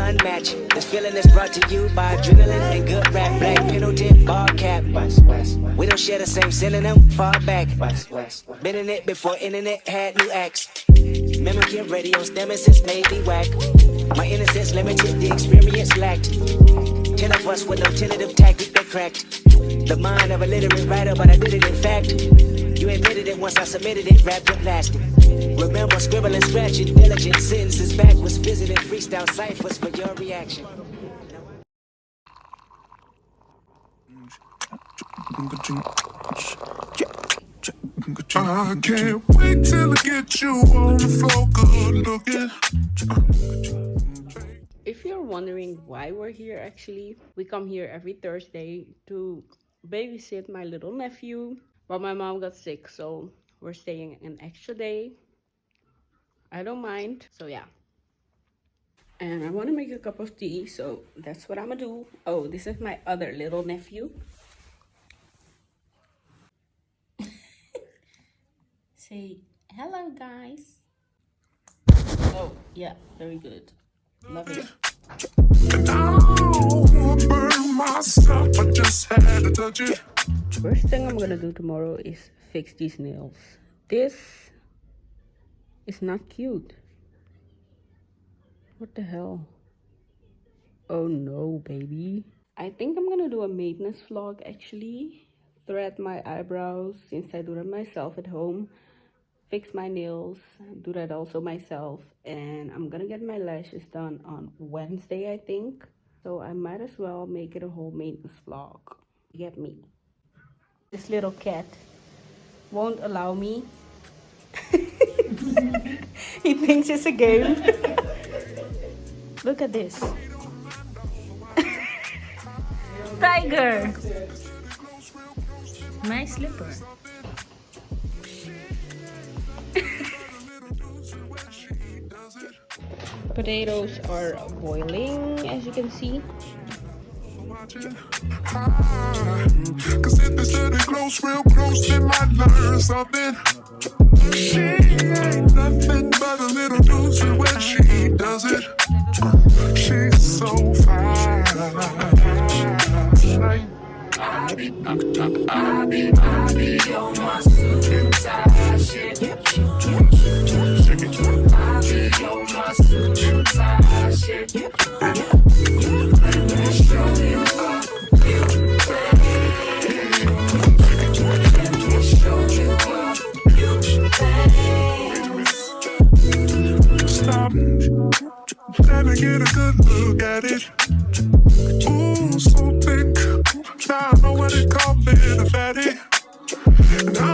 unmatched. This feeling is brought to you by adrenaline and good rap. Black Pendleton, ball cap. We don't share the same synonym, far back. Been in it before internet had new acts. Memory and radio stemming since maybe whack. My innocence limited, the experience lacked. 10 of us with no tentative tactic that cracked the mind of a literate writer, but I did it in fact. You admitted it once I submitted it, rapped it lasted. Remember scribbling, scratching, diligent sentences backwards, visiting freestyle ciphers for your reaction. I can't wait till I get you on the floor, good looking. If you're wondering why we're here, actually, we come here every Thursday to babysit my little nephew. But my mom got sick, so we're staying an extra day. I don't mind, so yeah. And I want to make a cup of tea, so that's what I'm gonna do. Oh, this is my other little nephew. Say hello, guys. Oh, yeah, very good. Love it. And I'll burn myself, I just had to touch it. First thing I'm gonna do tomorrow is fix these nails. This is not cute. What the hell? Oh no, baby. I think I'm gonna do a maintenance vlog actually. Thread my eyebrows since I do them myself at home. Fix my nails, do that also myself. And I'm gonna get my lashes done on Wednesday, I think. So I might as well make it a whole maintenance vlog. You get me? This little cat won't allow me. He thinks it's a game. Look at this. Tiger! My slipper. Potatoes are boiling, as you can see. Cause if they said it close, real close, they might learn something. She ain't nothing but a little doozy when she does it. She's so fine. I be on my suicide shit. I be on my suicide shit. Let me show you what you think. Let me show you what you think. Stop. Let me get a good look at it. Ooh, so thick. Now I know what they call me, the fatty. No,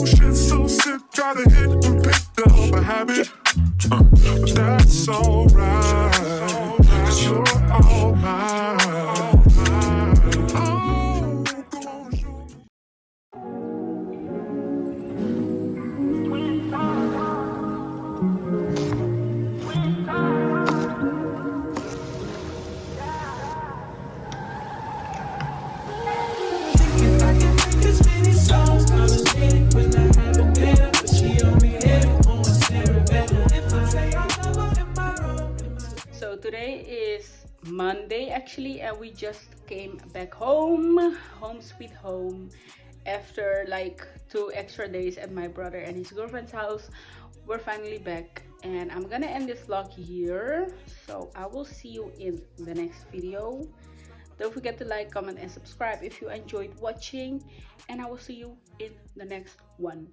shit's so sick, gotta hit and picked up a habit. But that's alright, 'cause you're all mine. Oh, go on, show me. So today is Monday actually, and we just came back home sweet home, after like 2 extra days at my brother and his girlfriend's house. We're finally back, and I'm gonna end this vlog here, so I will see you in the next video. Don't forget to like, comment and subscribe if you enjoyed watching, and I will see you in the next one.